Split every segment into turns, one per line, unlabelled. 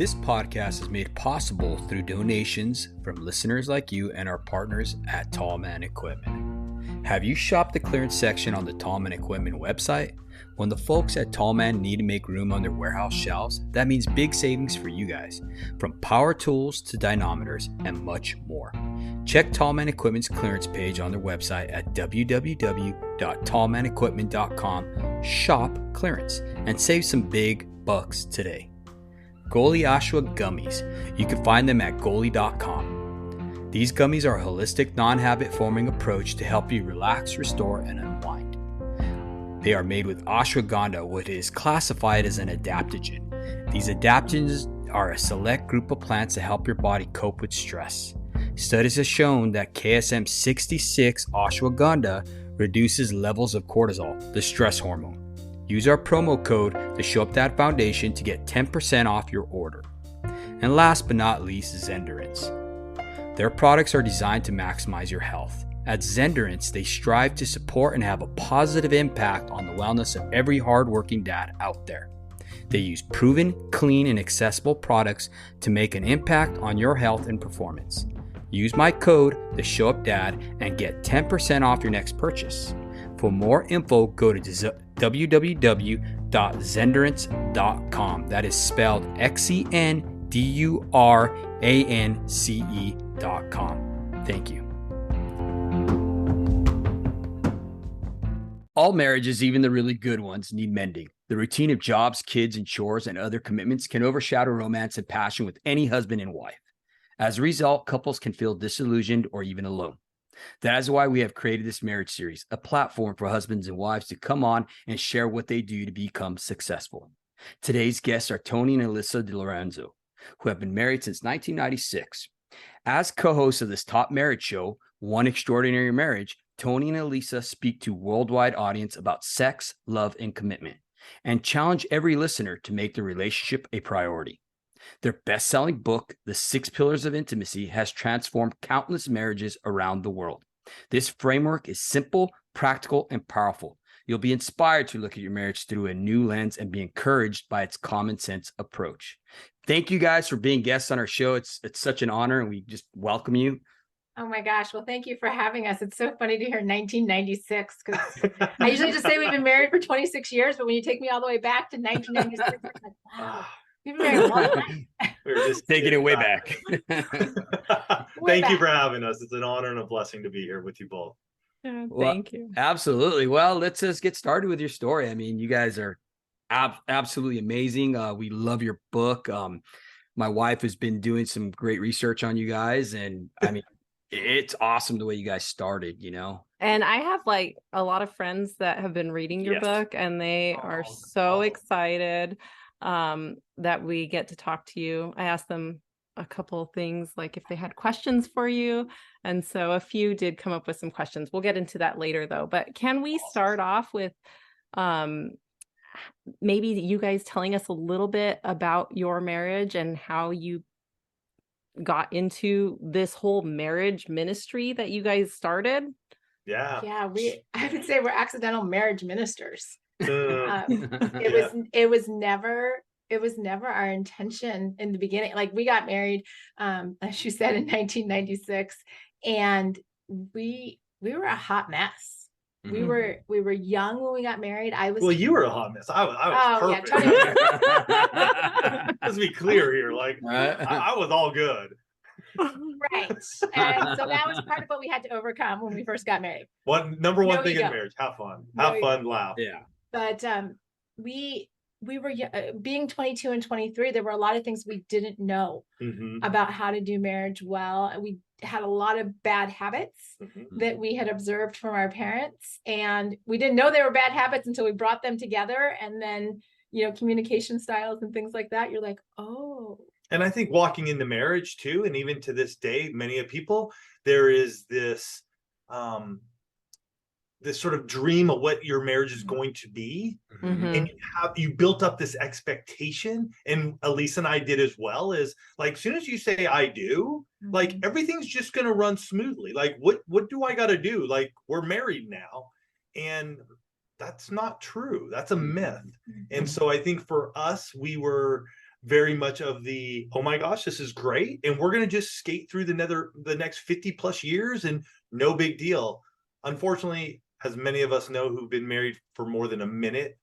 This podcast is made possible through donations from listeners like you and our partners at Tall Man Equipment. Have you shopped the clearance section on the Tall Man Equipment website? When the folks at Tall Man need to make room on their warehouse shelves, that means big savings for you guys, from power tools to dynamometers and much more. Check Tall Man Equipment's clearance page on their website at www.tallmanequipment.com, shop clearance, and save some big bucks today. Goalie Ashwa Gummies. You can find them at goalie.com. These gummies are a holistic, non-habit forming approach to help you relax, restore, and unwind. They are made with ashwagandha, which is classified as an adaptogen. These adaptogens are a select group of plants that help your body cope with stress. Studies have shown that KSM 66 ashwagandha reduces levels of cortisol, the stress hormone. Use our promo code to show up that foundation to get 10% off your order. And last but not least, Zenderance. Their products are designed to maximize your health. At Zenderance, they strive to support and have a positive impact on the wellness of every hardworking dad out there. They use proven, clean, and accessible products to make an impact on your health and performance. Use my code, the Show Up Dad, and get 10% off your next purchase. For more info, go to www.zenderance.com. That is spelled XENDURANCE.com. Thank you. All marriages, even the really good ones, need mending. The routine of jobs, kids, and chores and other commitments can overshadow romance and passion with any husband and wife. As a result, couples can feel disillusioned or even alone. That is why we have created this marriage series, a platform for husbands and wives to come on and share what they do to become successful. Today's guests are Tony and Alisa DiLorenzo, who have been married since 1996. As co-hosts of this top marriage show, One Extraordinary Marriage, Tony and Alisa speak to a worldwide audience about sex, love, and commitment, and challenge every listener to make the relationship a priority. Their best-selling book, The 6 Pillars of Intimacy, has transformed countless marriages around the world. This framework is simple, practical, and powerful. You'll be inspired to look at your marriage through a new lens and be encouraged by its common sense approach. Thank you guys for being guests on our show. It's such an honor, and we just welcome you.
Oh my gosh. Well, thank you for having us. It's so funny to hear 1996 because I usually just say we've been married for 26 years, but when you take me all the way back to 1996, I'm like, wow. We've been married a long time.
We're just taking it way back.
Thank you for having us. It's an honor and a blessing to be here with you both.
Thank you.
Absolutely. Well, let's just get started with your story. I mean, you guys are absolutely amazing. We love your book. My wife has been doing some great research on you guys, and I mean, it's awesome the way you guys started, you know.
And I have like a lot of friends that have been reading your book, and they are so excited that we get to talk to you. I asked them a couple of things, like if they had questions for you. And so a few did come up with some questions. We'll get into that later though. But can we start off with maybe you guys telling us a little bit about your marriage and how you got into this whole marriage ministry that you guys started?
Yeah.
I would say we're accidental marriage ministers. It was never our intention in the beginning. Like we got married, as you said, in 1996, and we were a hot mess.
Mm-hmm.
We were young when we got married.
You were a hot mess. I was perfect.
Yeah,
Let's be clear here. Like I was all good.
Right. And so that was part of what we had to overcome when we first got married.
Number one thing in marriage, have fun. Have fun, laugh.
Yeah.
But we were being 22 and 23. There were a lot of things we didn't know about how to do marriage well. We had a lot of bad habits that we had observed from our parents, and we didn't know they were bad habits until we brought them together. And then, you know, communication styles and things like that. You're like, oh.
And I think walking into marriage too, and even to this day, many of people, there is this this sort of dream of what your marriage is going to be. And you built up this expectation, and Alisa and I did as well, is like, as soon as you say I do, like everything's just going to run smoothly. Like what do I got to do? Like we're married now. And that's not true. That's a myth. And so I think for us, we were very much of the, oh my gosh, this is great, and we're going to just skate through the next 50 plus years and no big deal. Unfortunately, as many of us know who've been married for more than a minute,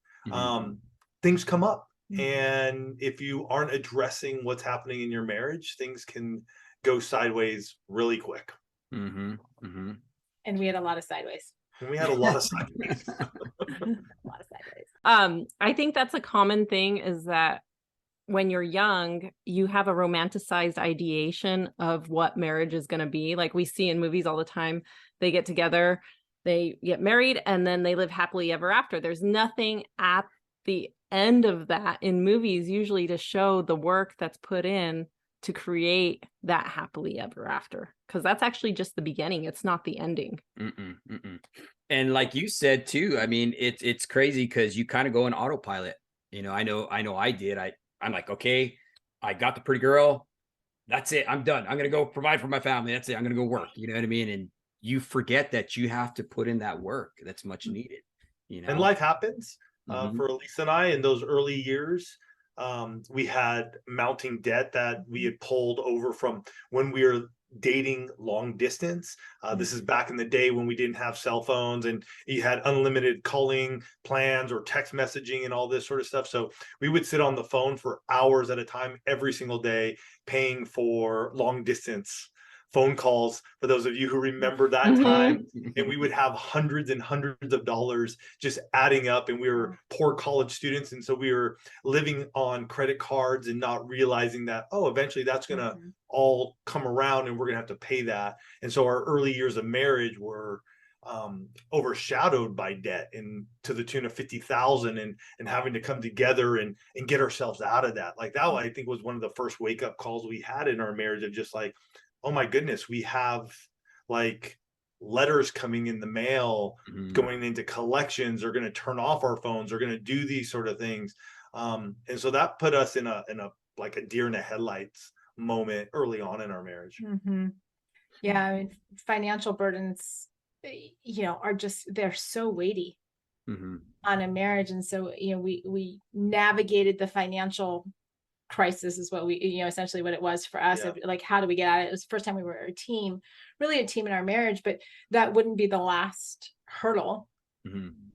things come up. And if you aren't addressing what's happening in your marriage, things can go sideways really quick.
And we had a lot of sideways.
And we had a lot of sideways.
I think that's a common thing, is that when you're young, you have a romanticized ideation of what marriage is going to be. Like we see in movies all the time, they get together, they get married, and then they live happily ever after. There's nothing at the end of that in movies usually to show the work that's put in to create that happily ever after, because that's actually just the beginning. It's not the ending.
And like you said too, I mean, it's crazy because you kind of go in autopilot. You know I did. I'm like, okay, I got the pretty girl. That's it. I'm done. I'm going to go provide for my family. That's it. I'm going to go work. You know what I mean? And you forget that you have to put in that work that's much needed, you know?
And life happens. For Alisa and I, in those early years, we had mounting debt that we had pulled over from when we were dating long distance. This is back in the day when we didn't have cell phones and you had unlimited calling plans or text messaging and all this sort of stuff. So we would sit on the phone for hours at a time every single day, paying for long distance phone calls, for those of you who remember that time. And we would have hundreds and hundreds of dollars just adding up, and we were poor college students, and so we were living on credit cards and not realizing that, oh, eventually that's going to all come around and we're going to have to pay that. And so our early years of marriage were overshadowed by debt, and to the tune of $50,000, and having to come together and get ourselves out of that. Like that, I think, was one of the first wake up calls we had in our marriage, of just like, oh my goodness, we have like letters coming in the mail, going into collections, are going to turn off our phones, are going to do these sort of things. And so that put us in a like a deer in the headlights moment early on in our marriage.
Yeah, I mean, financial burdens, you know, are just, they're so weighty on a marriage. And so, you know, we navigated the financial crisis, is what we, you know, essentially what it was for us. Like, how do we get at it? It was the first time we were a team, really a team in our marriage, but that wouldn't be the last hurdle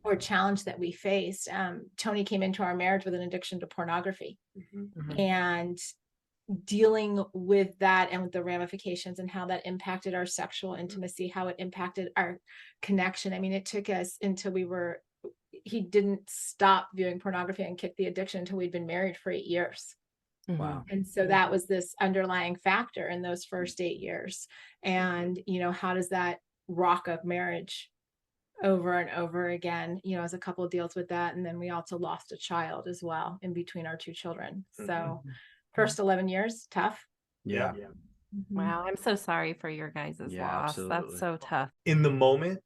or challenge that we faced. Tony came into our marriage with an addiction to pornography, and dealing with that and with the ramifications and how that impacted our sexual intimacy, how it impacted our connection. I mean, it took us until he didn't stop viewing pornography and kick the addiction until we'd been married for 8 years.
Wow.
And so that was this underlying factor in those first 8 years. And, you know, how does that rock up marriage over and over again, you know, as a couple deals with that. And then we also lost a child as well in between our 2 children. So first 11 years, tough.
Yeah.
Wow. I'm so sorry for your guys' loss.
Absolutely.
That's so tough.
In the moment,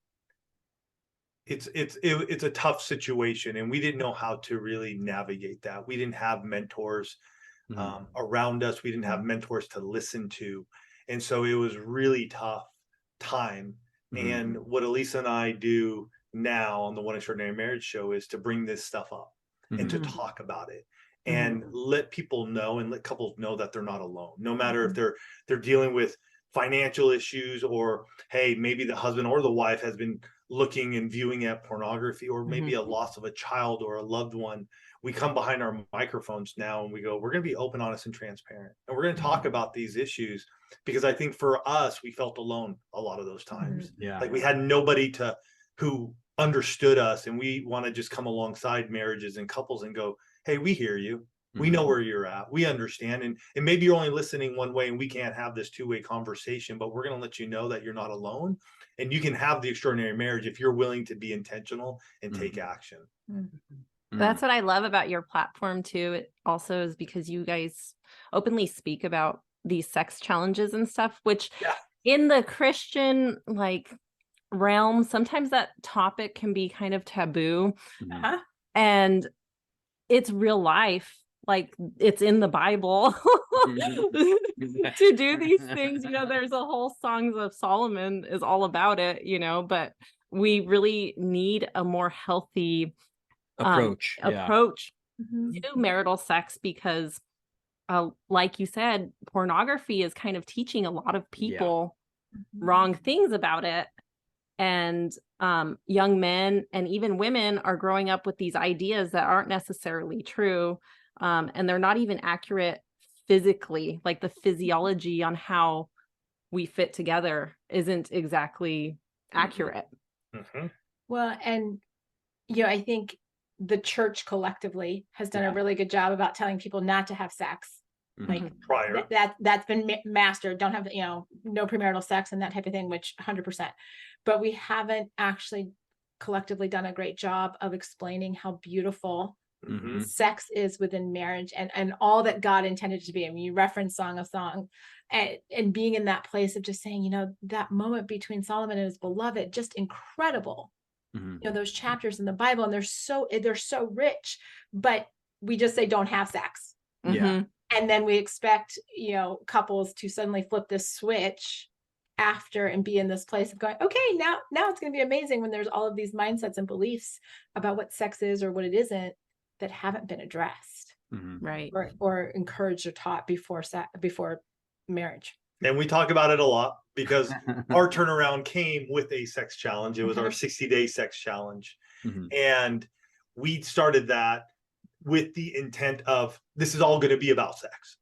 it's a tough situation, and we didn't know how to really navigate that. We didn't have mentors around us. We didn't have mentors to listen to. And so it was really tough time. And what Alisa and I do now on the One Extraordinary Marriage show is to bring this stuff up and to talk about it, and let people know, and let couples know that they're not alone, no matter if they're dealing with financial issues, or hey, maybe the husband or the wife has been looking and viewing at pornography, or maybe a loss of a child or a loved one. We come behind our microphones now and we go, we're going to be open, honest, and transparent, and we're going to talk about these issues, because I think for us, we felt alone a lot of those times. Like we had nobody who understood us, and we want to just come alongside marriages and couples and go, hey, we hear you. We know where you're at. We understand. And maybe you're only listening one way, and we can't have this 2-way conversation, but we're going to let you know that you're not alone, and you can have the extraordinary marriage if you're willing to be intentional and take action.
That's what I love about your platform too. It also is because you guys openly speak about these sex challenges and stuff, which in the Christian like realm, sometimes that topic can be kind of taboo. And it's real life. Like it's in the Bible to do these things. You know, there's a whole Songs of Solomon is all about it, you know, but we really need a more healthy approach to marital sex, because like you said, pornography is kind of teaching a lot of people wrong things about it. And young men and even women are growing up with these ideas that aren't necessarily true. And they're not even accurate physically, like the physiology on how we fit together isn't exactly accurate.
Well, and I think the church collectively has done a really good job about telling people not to have sex. Like
prior,
that's been mastered. Don't have, no premarital sex and that type of thing, which 100%. But we haven't actually collectively done a great job of explaining how beautiful sex is within marriage and all that God intended it to be. I mean, you reference Song of Song and being in that place of just saying, that moment between Solomon and his beloved, just incredible. Those chapters in the Bible, and they're so rich, but we just say don't have sex. And then we expect, couples to suddenly flip this switch after and be in this place of going, okay, now it's going to be amazing, when there's all of these mindsets and beliefs about what sex is or what it isn't that haven't been addressed,
right,
or encouraged or taught before marriage.
And we talk about it a lot because our turnaround came with a sex challenge. It was our 60-day sex challenge. And we started that with the intent of, this is all going to be about sex.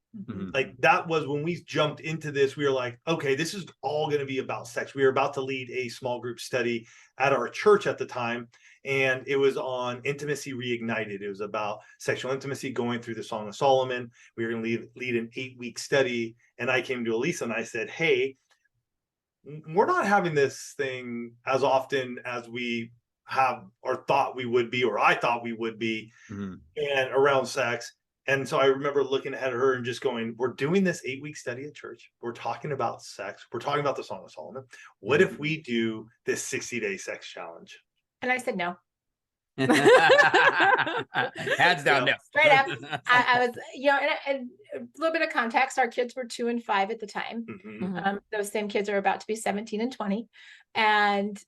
Like, that was when we jumped into this, we were like, okay, this is all going to be about sex. We were about to lead a small group study at our church at the time, and it was on intimacy reignited. It was about sexual intimacy, going through the Song of Solomon. We were going to lead an 8-week study, and I came to Alisa and I said, hey, we're not having this thing as often as we have or thought we would be, or I thought we would be, and around sex. And so I remember looking at her and just going, we're doing this 8-week study at church. We're talking about sex. We're talking about the Song of Solomon. What if we do this 60-day sex challenge?
And I said no.
Hands down, no.
Straight up. I was, and a little bit of context. Our kids were 2 and 5 at the time. Those same kids are about to be 17 and 20. And,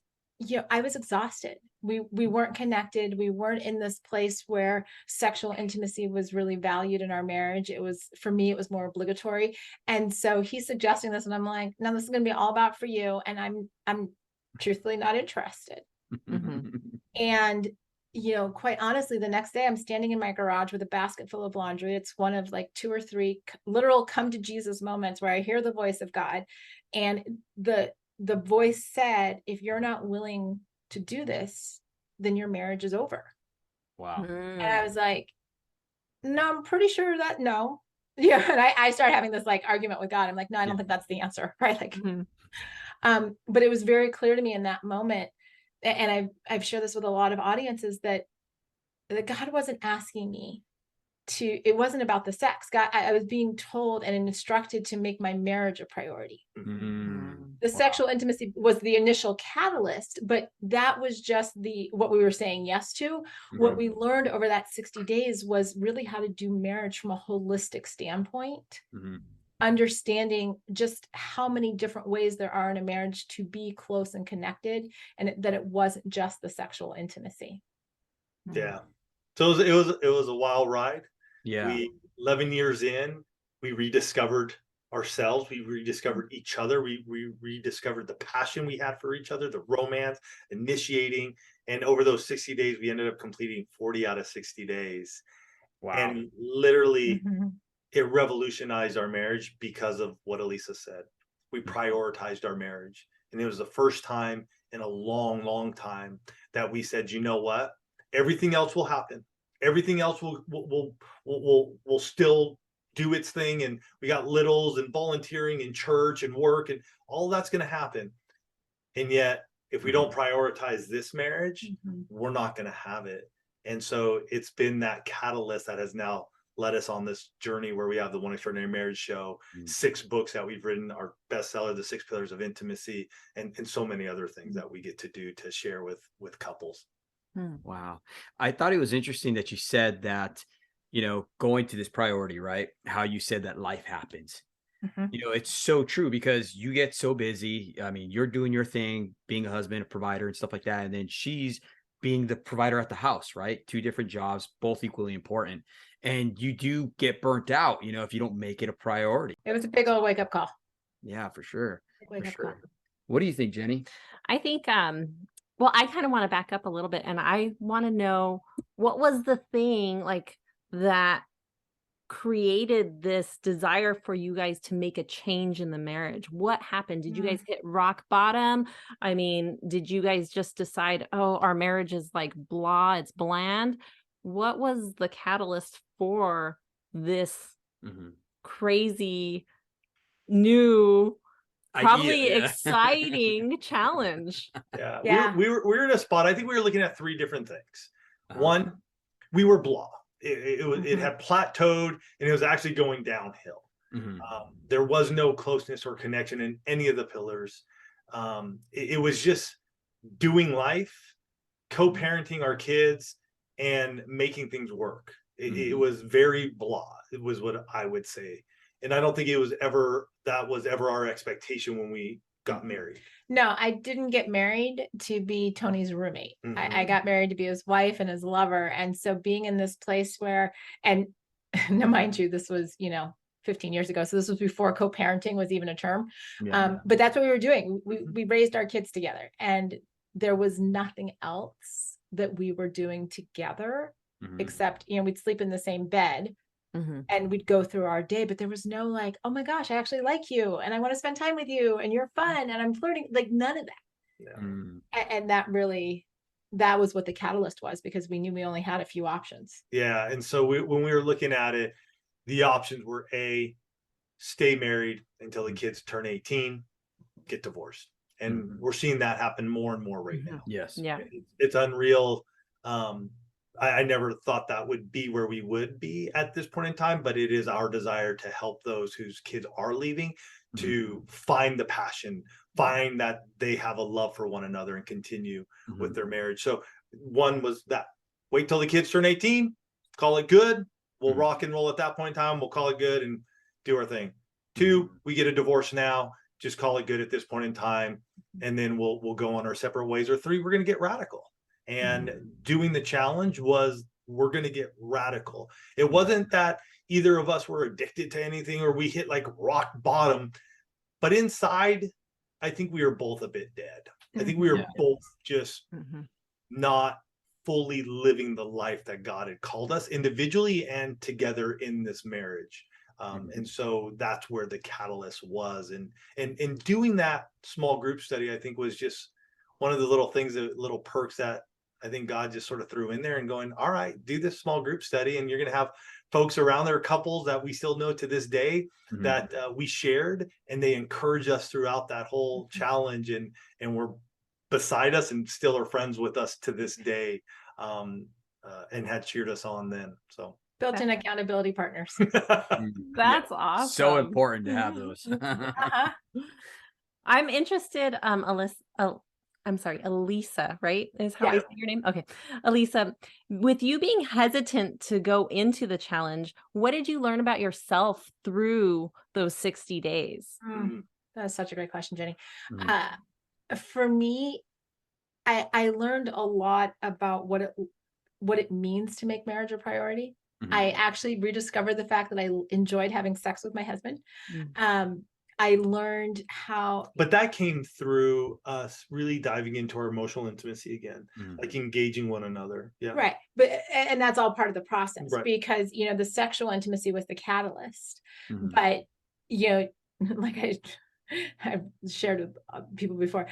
I was exhausted. We weren't connected. We weren't in this place where sexual intimacy was really valued in our marriage. For me, it was more obligatory. And so he's suggesting this, and I'm like, no, this is going to be all about for you. And I'm truthfully not interested. And, quite honestly, the next day I'm standing in my garage with a basket full of laundry. It's one of like 2 or 3 literal come to Jesus moments where I hear the voice of God. And the voice said, if you're not willing to do this, then your marriage is over.
Wow.
And I was like, no, I'm pretty sure that no. And I started having this like argument with God. I'm like, no, I don't think that's the answer. Right. Like, but it was very clear to me in that moment. And I've shared this with a lot of audiences that God wasn't asking me it wasn't about the sex. God, I was being told and instructed to make my marriage a priority. The sexual intimacy was the initial catalyst, but that was just what we were saying yes to. What we learned over that 60 days was really how to do marriage from a holistic standpoint, understanding just how many different ways there are in a marriage to be close and connected, and that it wasn't just the sexual intimacy.
Yeah. So it was a wild ride.
Yeah.
11 years in, we rediscovered ourselves. We rediscovered each other. We rediscovered the passion we had for each other, the romance, initiating. And over those 60 days, we ended up completing 40 out of 60 days. Wow. And literally, it revolutionized our marriage because of what Alisa said. We prioritized our marriage. And it was the first time in a long, long time that we said, you know what? Everything else will happen. Everything else will still do its thing. And we got littles and volunteering in church and work, and all that's going to happen. And yet, if we don't prioritize this marriage, we're not going to have it. And so it's been that catalyst that has now led us on this journey where we have the One Extraordinary Marriage Show, 6 books that we've written, our bestseller, The 6 Pillars of Intimacy, and so many other things that we get to do to share with couples.
Wow. I thought it was interesting that you said that, going to this priority, right? How you said that life happens. It's so true, because you get so busy. I mean, you're doing your thing, being a husband, a provider, and stuff like that. And then she's being the provider at the house, right? 2 different jobs, both equally important. And you do get burnt out, if you don't make it a priority.
It was a big old wake up call.
Yeah, for sure.
Wake up call.
What do you think, Jenny?
I think, well, I kind of want to back up a little bit, and I want to know, what was the thing like that created this desire for you guys to make a change in the marriage? What happened? Did you guys hit rock bottom? I mean, did you guys just decide, oh, our marriage is like blah, it's bland? What was the catalyst for this crazy, new, probably exciting challenge?
Yeah. We were in a spot. I think we were looking at 3 different things. One, we were blah. It had plateaued, and it was actually going downhill. There was no closeness or connection in any of the pillars. It was just doing life, co-parenting our kids, and making things work. It was very blah. It was what I would say. And I don't think that was ever our expectation when we got married.
No, I didn't get married to be Tony's roommate. I got married to be his wife and his lover. And so being in this place where, and now mind you, this was, 15 years ago. So this was before co-parenting was even a term. But that's what we were doing. We raised our kids together, and there was nothing else that we were doing together except, we'd sleep in the same bed. And we'd go through our day, but there was no like, oh my gosh, I actually like you and I want to spend time with you and you're fun and I'm flirting, like none of that. And that was what the catalyst was, because we knew we only had a few options.
Yeah. And so when we were looking at it, the options were stay married until the kids turn 18, get divorced. And we're seeing that happen more and more right now.
Yes.
Yeah.
It's unreal. I never thought that would be where we would be at this point in time, but it is our desire to help those whose kids are leaving to find the passion, find that they have a love for one another and continue with their marriage. So one was that wait till the kids turn 18, call it good. We'll rock and roll at that point in time. We'll call it good and do our thing. 2, we get a divorce now, just call it good at this point in time. And then we'll go on our separate ways. Or 3, we're going to get radical. And doing the challenge was, we're going to get radical. It wasn't that either of us were addicted to anything or we hit like rock bottom, but inside, I think we were both a bit dead. I think we were both just not fully living the life that God had called us individually and together in this marriage. And so that's where the catalyst was. And doing that small group study, I think, was just one of the little things, little perks that I think God just sort of threw in there, and going, all right, do this small group study. And you're going to have folks around there, couples that we still know to this day that we shared, and they encouraged us throughout that whole challenge, and were beside us and still are friends with us to this day, and had cheered us on then. So
built-in accountability partners.
That's awesome.
So important to have those.
I'm interested, Alisa, right? Is how I say your name? Okay. Alisa, with you being hesitant to go into the challenge, what did you learn about yourself through those 60 days?
That's such a great question, Jenny. For me, I learned a lot about what it means to make marriage a priority. I actually rediscovered the fact that I enjoyed having sex with my husband. I learned how.
But that came through us really diving into our emotional intimacy again, like engaging one another. Yeah.
Right. And that's all part of the process, because, the sexual intimacy was the catalyst. But, like I've shared with people before,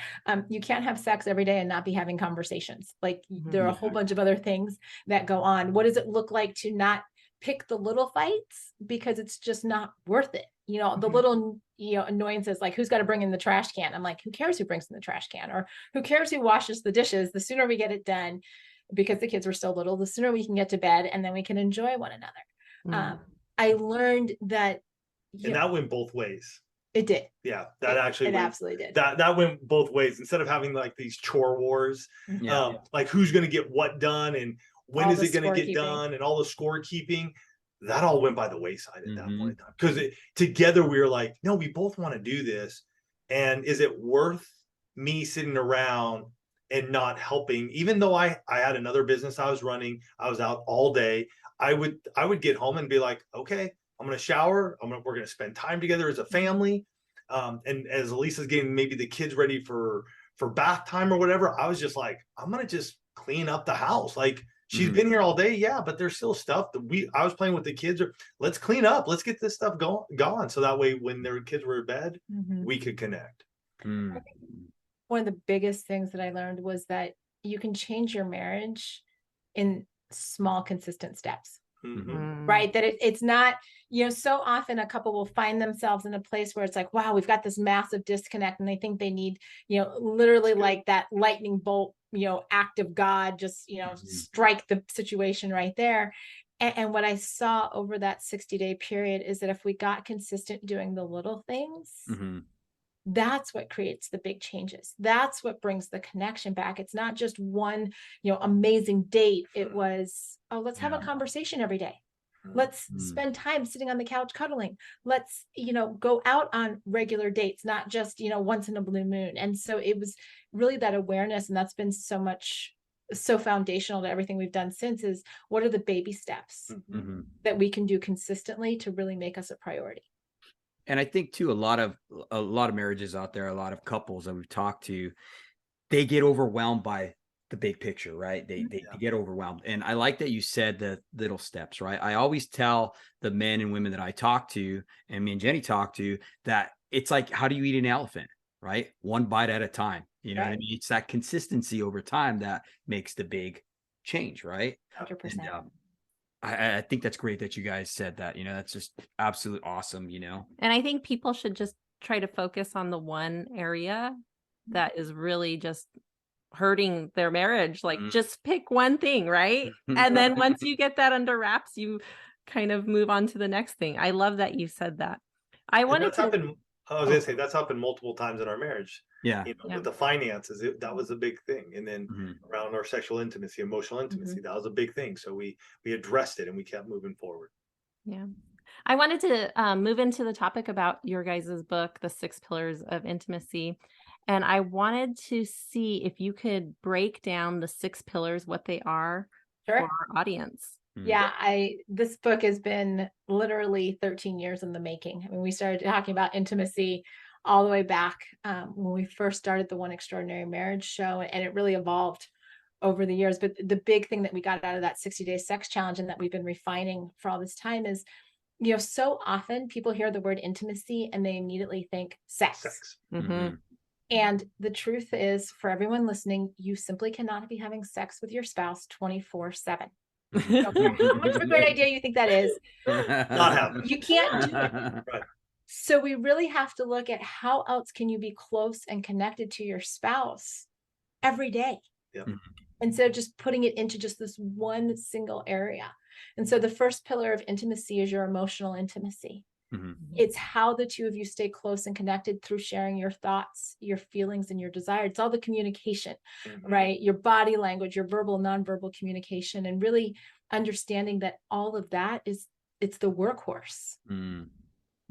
you can't have sex every day and not be having conversations. Like there are a whole bunch of other things that go on. What does it look like to not pick the little fights, because it's just not worth it? The little, annoyances, like who's got to bring in the trash can? I'm like, who cares who brings in the trash can, or who cares who washes the dishes? The sooner we get it done, because the kids were still little, the sooner we can get to bed, and then we can enjoy one another. I learned that.
And that went both ways.
It did.
Yeah, that actually
absolutely did.
That went both ways. Instead of having like these chore wars, like who's going to get what done and when is it going to get done, and all the scorekeeping, that all went by the wayside at that point in time. Because together we were like, no, we both want to do this. And is it worth me sitting around and not helping. Even though I had another business I was running, I was out all day. I would get home and be like, okay, I'm going to shower. We're going to spend time together as a family. And as Alisa's getting maybe the kids ready for bath time or whatever, I was just like, I'm going to just clean up the house. Like, she's been here all day. Yeah, but there's still stuff that I was playing with the kids. Let's clean up. Let's get this stuff gone. So that way, when their kids were in bed, we could connect.
One of the biggest things that I learned was that you can change your marriage in small, consistent steps. Right? That it's not, so often a couple will find themselves in a place where it's like, wow, we've got this massive disconnect, and they think they need, literally like that lightning bolt, act of God, just, strike the situation right there. And what I saw over that 60-day period is that if we got consistent doing the little things, that's what creates the big changes. That's what brings the connection back. It's not just one, amazing date. It was, let's have a conversation every day. Let's spend time sitting on the couch cuddling. Let's, go out on regular dates, not just, once in a blue moon. And so it was really that awareness. And that's been so foundational to everything we've done since, is what are the baby steps that we can do consistently to really make us a priority.
And I think too, a lot of marriages out there, a lot of couples that we've talked to, they get overwhelmed by the big picture, right? They get overwhelmed. And I like that you said the little steps, right? I always tell the men and women that I talk to, and me and Jenny talk to, that it's like, how do you eat an elephant, right? One bite at a time. You know what I mean? It's that consistency over time that makes the big change, right?
100%.
And, I think that's great that you guys said that. That's just absolutely awesome.
And I think people should just try to focus on the one area that is really just hurting their marriage. Like, just pick one thing, right? And then once you get that under wraps, you kind of move on to the next thing. I love that you said that. I was going
to say that's happened multiple times in our marriage.
With
the finances, that was a big thing. And then around our sexual intimacy, emotional intimacy, that was a big thing. So we addressed it and we kept moving forward.
Yeah. I wanted to move into the topic about your guys' book, The 6 Pillars of Intimacy. And I wanted to see if you could break down the 6 pillars, what they are for our audience.
Yeah, this book has been literally 13 years in the making. I mean, we started talking about intimacy all the way back when we first started the One Extraordinary Marriage show, and it really evolved over the years. But the big thing that we got out of that 60-day sex challenge, and that we've been refining for all this time, is, so often people hear the word intimacy and they immediately think sex. And the truth is, for everyone listening, you simply cannot be having sex with your spouse 24/7. How much of a great idea you think that is?
Not happening.
You can't do it.
Right.
So we really have to look at how else can you be close and connected to your spouse every day. Instead of just putting it into just this one single area. And so the first pillar of intimacy is your emotional intimacy. It's how the two of you stay close and connected through sharing your thoughts, your feelings, and your desire. It's all the communication, right? Your body language, your verbal, nonverbal communication, and really understanding that all of that it's the workhorse.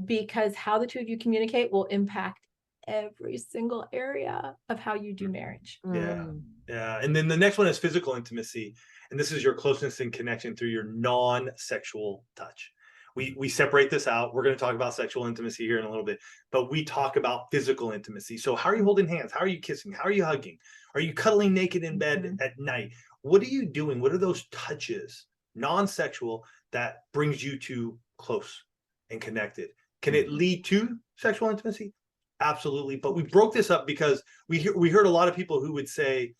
Because how the two of you communicate will impact every single area of how you do marriage.
Yeah. And then the next one is physical intimacy. And this is your closeness and connection through your non-sexual touch. We separate this out. We're going to talk about sexual intimacy here in a little bit, but we talk about physical intimacy. So how are you holding hands? How are you kissing? How are you hugging? Are you cuddling naked in bed at night? What are you doing? What are those touches, non-sexual, that brings you to close and connected? Can it lead to sexual intimacy? Absolutely. But we broke this up because we heard a lot of people who would say,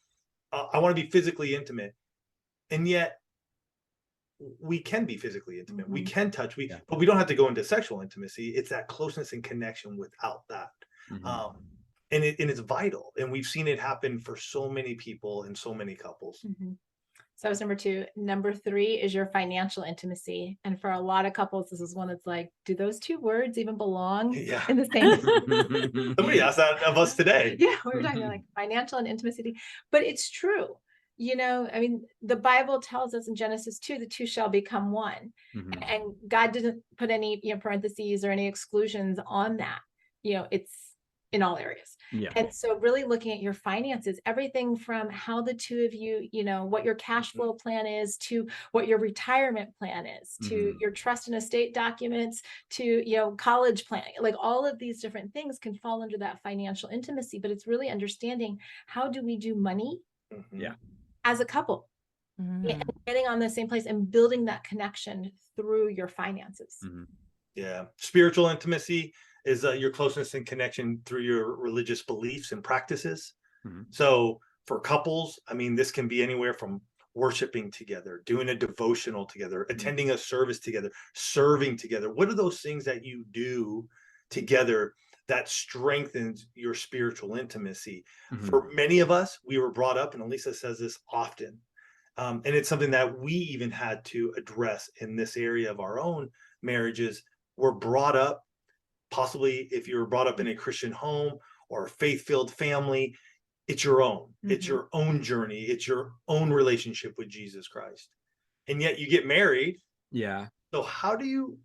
I want to be physically intimate. And yet we can be physically intimate. We can touch, but we don't have to go into sexual intimacy. It's that closeness and connection without that. And it's vital. And we've seen it happen for so many people and so many couples.
So that was number 2. Number 3 is your financial intimacy. And for a lot of couples, this is one that's like, do those 2 words even belong in the same?
Somebody asked that of us today.
Yeah, we were talking about like financial and intimacy, but it's true. I mean, the Bible tells us in Genesis 2, the 2 shall become one. And God didn't put any parentheses or any exclusions on that. in all areas.
Yeah.
And so really looking at your finances, everything from how the two of you, what your cash flow plan is, to what your retirement plan is, to your trust and estate documents, to, college planning, like all of these different things can fall under that financial intimacy, but it's really understanding how do we do money as a couple. And getting on the same place and building that connection through your finances.
Yeah. Spiritual intimacy is your closeness and connection through your religious beliefs and practices. So for couples, I mean, this can be anywhere from worshiping together, doing a devotional together, attending a service together, serving together. What are those things that you do together that strengthens your spiritual intimacy? For many of us, we were brought up, and Alisa says this often, and it's something that we even had to address in this area of our own marriages. We're brought up, possibly if you were brought up in a Christian home or a faith-filled family, it's your own. It's your own journey. It's your own relationship with Jesus Christ. And yet you get married. Yeah. So how do you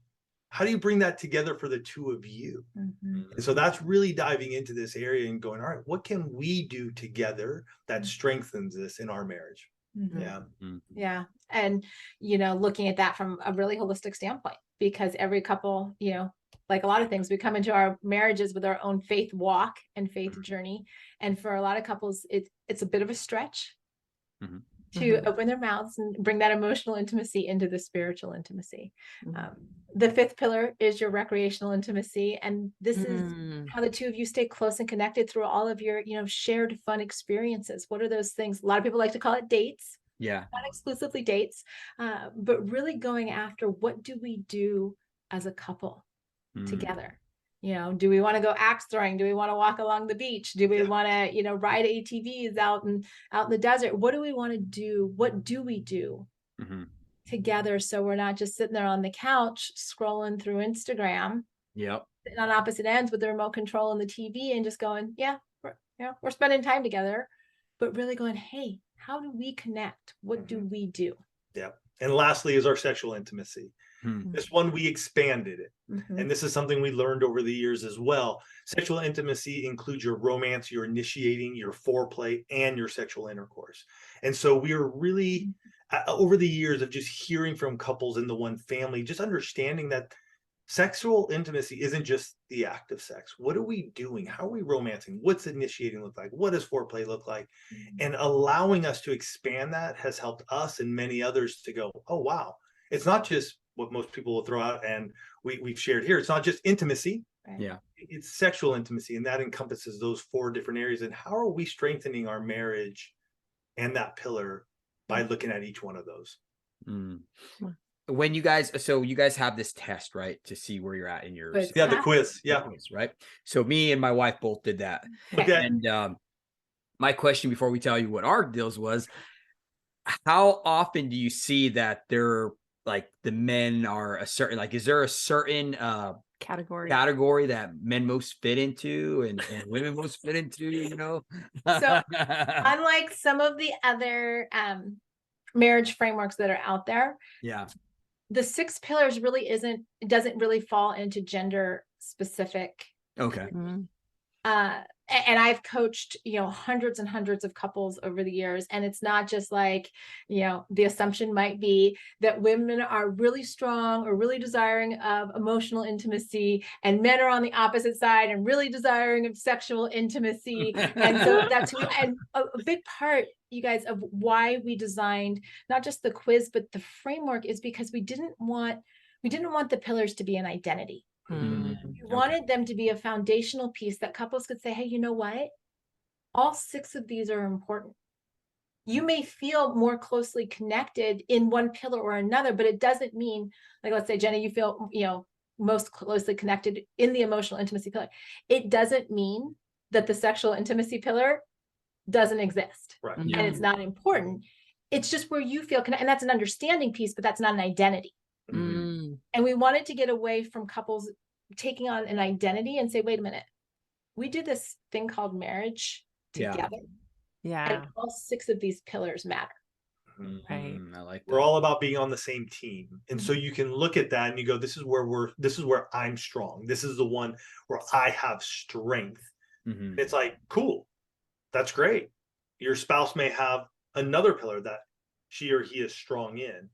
bring that together for the two of you? And so that's really diving into this area and going, all right, what can we do together that strengthens this in our marriage?
Yeah. And, looking at that from a really holistic standpoint, because every couple, like a lot of things, we come into our marriages with our own faith walk and faith journey. And for a lot of couples, it's a bit of a stretch to open their mouths and bring that emotional intimacy into the spiritual intimacy. The fifth pillar is your recreational intimacy. And this is how the two of you stay close and connected through all of your, shared fun experiences. What are those things? A lot of people like to call it dates. Yeah. Not exclusively dates, but really going after what do we do as a couple together? Do we want to go axe throwing? Do we want to walk along the beach? Do we want to, ride ATVs out in the desert? What do we want to do? What do we do together? So we're not just sitting there on the couch scrolling through Instagram. Sitting on opposite ends with the remote control and the TV and just going, we're spending time together, but really going, hey, how do we connect? What do we do?
Yeah. And lastly is our sexual intimacy. This one, we expanded it. And this is something we learned over the years as well. Sexual intimacy includes your romance, your initiating, your foreplay, and your sexual intercourse. And so we are really, over the years of just hearing from couples in the one family, just understanding that sexual intimacy isn't just the act of sex. What are we doing? How are we romancing? What's initiating look like? What does foreplay look like? And allowing us to expand that has helped us and many others to go, oh, wow. It's not just what most people will throw out and we've shared here. It's not just intimacy. Yeah. It's sexual intimacy. And that encompasses those 4 different areas. And how are we strengthening our marriage and that pillar by looking at each one of those?
When you guys have this test, right, to see where you're at in your
the quiz. Yeah.
The quiz, right. So me and my wife both did that. Okay. And my question before we tell you what our deals was, how often do you see that they're like the men are a certain, like, is there a certain category that men most fit into and women most fit into,
So unlike some of the other marriage frameworks that are out there, the 6 pillars really doesn't really fall into gender specific. Okay. And I've coached, hundreds and hundreds of couples over the years. And it's not just like, the assumption might be that women are really strong or really desiring of emotional intimacy and men are on the opposite side and really desiring of sexual intimacy. And so that's and a big part, you guys, of why we designed not just the quiz, but the framework is because we didn't want the pillars to be an identity. We wanted them to be a foundational piece that couples could say, hey, you know what? All 6 of these are important. You may feel more closely connected in one pillar or another, but it doesn't mean, like, let's say, Jenny, you feel, most closely connected in the emotional intimacy pillar. It doesn't mean that the sexual intimacy pillar doesn't exist. Right. And it's not important. It's just where you feel connected. And that's an understanding piece, but that's not an identity. And we wanted to get away from couples taking on an identity and say, wait a minute, we do this thing called marriage together. Yeah. And all 6 of these pillars matter.
Right. I like that. We're all about being on the same team. And so you can look at that and you go, this is where I'm strong. This is the one where I have strength It's like, cool, that's great. Your spouse may have another pillar that she or he is strong in.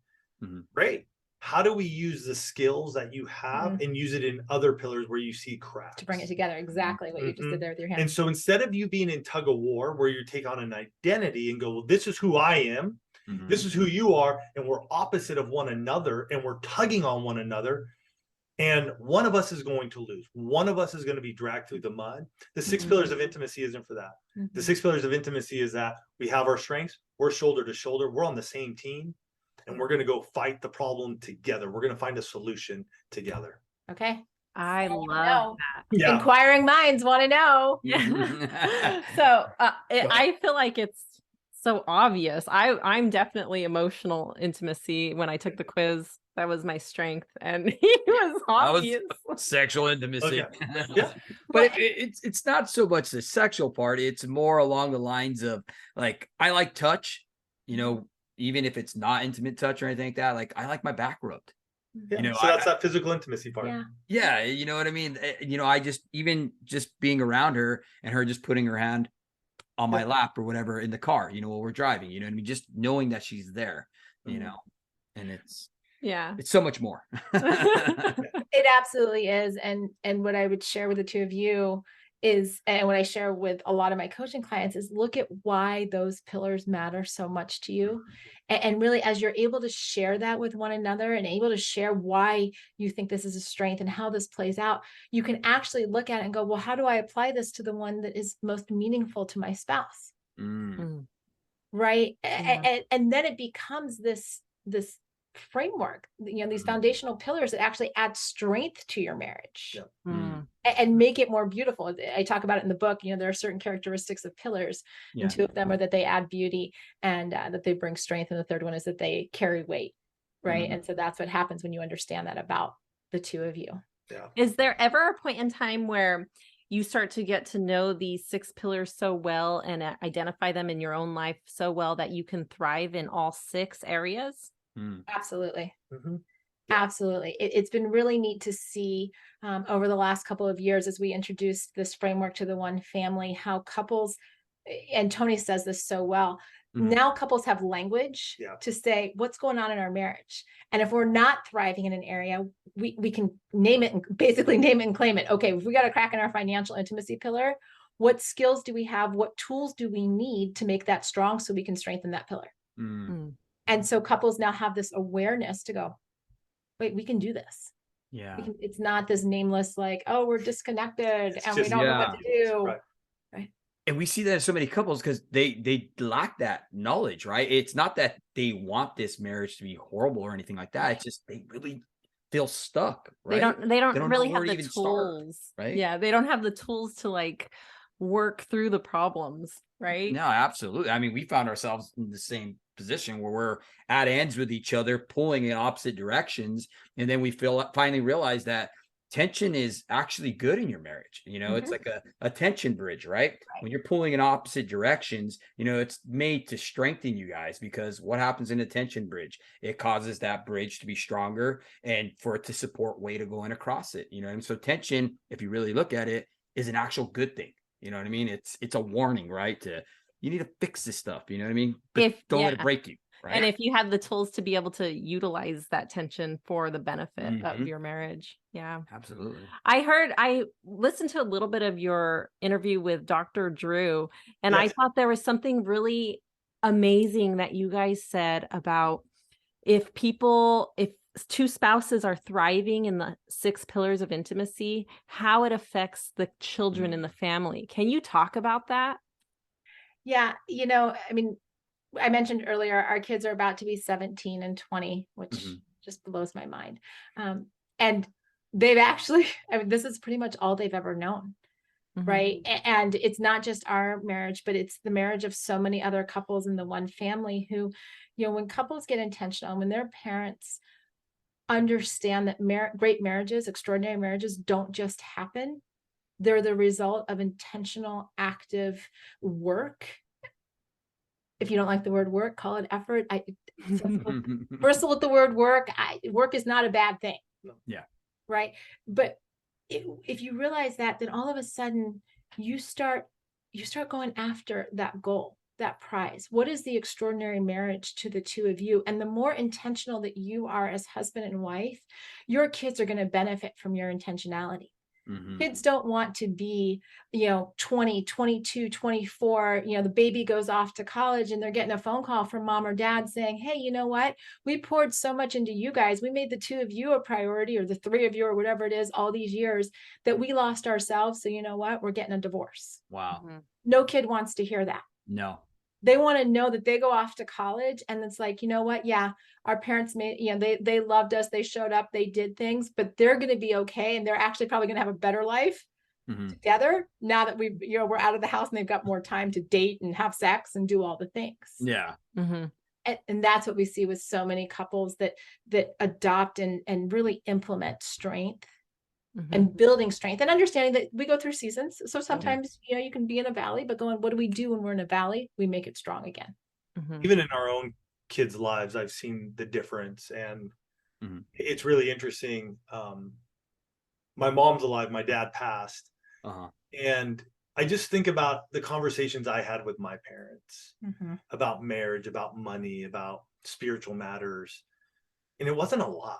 Great. How do we use the skills that you have and use it in other pillars where you see cracks?
To bring it together, exactly what you just did there with your hands.
And so instead of you being in tug of war where you take on an identity and go, well, this is who I am, this is who you are, and we're opposite of one another, and we're tugging on one another, and one of us is going to lose. One of us is going to be dragged through the mud. The 6 pillars of intimacy isn't for that. The 6 pillars of intimacy is that we have our strengths, we're shoulder to shoulder, we're on the same team, and we're going to go fight the problem together. We're going to find a solution together.
Okay.
I love that.
Yeah.
Inquiring minds want to know.
So I feel like it's so obvious. I'm definitely emotional intimacy. When I took the quiz, that was my strength, and it was obvious.
That was sexual intimacy.
Okay. Yeah.
But it's not so much the sexual part. It's more along the lines of, like, I like touch, you know, even if it's not intimate touch or anything like that. Like, I like my back rubbed.
Yeah.
You know,
so that's that physical intimacy part.
Yeah.
You know what I mean? You know, I just, even just being around her and her just putting her hand on my lap or whatever in the car, you know, while we're driving, you know what I mean? Just knowing that she's there, you know, and it's so much more.
It absolutely is. And what I would share with the two of you is, and what I share with a lot of my coaching clients, is look at why those pillars matter so much to you. And really, as you're able to share that with one another and able to share why you think this is a strength and how this plays out, you can actually look at it and go, well, how do I apply this to the one that is most meaningful to my spouse? Right. And then it becomes this framework, you know, these foundational pillars that actually add strength to your marriage and make it more beautiful. I talk about it in the book. You know, there are certain characteristics of pillars, and 2 of them are that they add beauty and that they bring strength, and the third one is that they carry weight, right? And so that's what happens when you understand that about the 2 of you.
Is there ever a point in time where you start to get to know these 6 pillars so well and identify them in your own life so well that you can thrive in all 6 areas?
Absolutely. Absolutely. It's been really neat to see over the last couple of years, as we introduced this framework to the one family, how couples, and Tony says this so well, now couples have language to say what's going on in our marriage. And if we're not thriving in an area, we can name it and basically name it and claim it. Okay, if we got a crack in our financial intimacy pillar, what skills do we have? What tools do we need to make that strong so we can strengthen that pillar? And so couples now have this awareness to go, wait, we can do this. It's not this nameless, like, oh, we're disconnected and we don't know what to do. Right.
And we see that in so many couples because they lack that knowledge, right? It's not that they want this marriage to be horrible or anything like that. It's just they really feel stuck, right?
They don't really have the tools,
right?
Yeah, they don't have the tools to like work through the problems, right?
No, absolutely. I mean, we found ourselves in the same position where we're at ends with each other, pulling in opposite directions, and then we finally realize that tension is actually good in your marriage. You know, it's like a tension bridge, right? When you're pulling in opposite directions, you know, it's made to strengthen you guys, because what happens in a tension bridge? It causes that bridge to be stronger and for it to support weight of going across it. You know, and so tension, if you really look at it, is an actual good thing. You know what I mean? It's a warning, right? You need to fix this stuff. You know what I mean? But don't let it break you. Right?
And if you have the tools to be able to utilize that tension for the benefit of your marriage. Yeah,
absolutely.
I listened to a little bit of your interview with Dr. Drew, and I thought there was something really amazing that you guys said about if 2 spouses are thriving in the 6 pillars of intimacy, how it affects the children in the family. Can you talk about that?
Yeah, you know, I mean, I mentioned earlier, our kids are about to be 17 and 20, which just blows my mind. And they've actually, I mean, this is pretty much all they've ever known, right? And it's not just our marriage, but it's the marriage of so many other couples in the one family who, you know, when couples get intentional, when their parents understand that great marriages, extraordinary marriages don't just happen. They're the result of intentional, active work. If you don't like the word work, call it effort. Bristle with the word work. Work is not a bad thing.
Yeah.
Right. But if you realize that, then all of a sudden you start going after that goal, that prize. What is the extraordinary marriage to the two of you? And the more intentional that you are as husband and wife, your kids are going to benefit from your intentionality. Mm-hmm. Kids don't want to be, 20, 22, 24, the baby goes off to college and they're getting a phone call from mom or dad saying, hey, you know what? We poured so much into you guys. We made the two of you a priority, or the three of you, or whatever it is, all these years, that we lost ourselves. So you know what? We're getting a divorce.
Wow.
Mm-hmm. No kid wants to hear that.
No.
They want to know that they go off to college and it's like, you know what? Yeah, our parents made, they loved us. They showed up, they did things, but they're going to be okay. And they're actually probably going to have a better life together now that we're out of the house and they've got more time to date and have sex and do all the things.
Yeah.
Mm-hmm. And that's what we see with so many couples that adopt and really implement strength. Mm-hmm. And building strength and understanding that we go through seasons. So sometimes, you can be in a valley, but what do we do when we're in a valley? We make it strong again.
Mm-hmm. Even in our own kids' lives, I've seen the difference. And it's really interesting. My mom's alive. My dad passed. And I just think about the conversations I had with my parents about marriage, about money, about spiritual matters. And it wasn't a lot.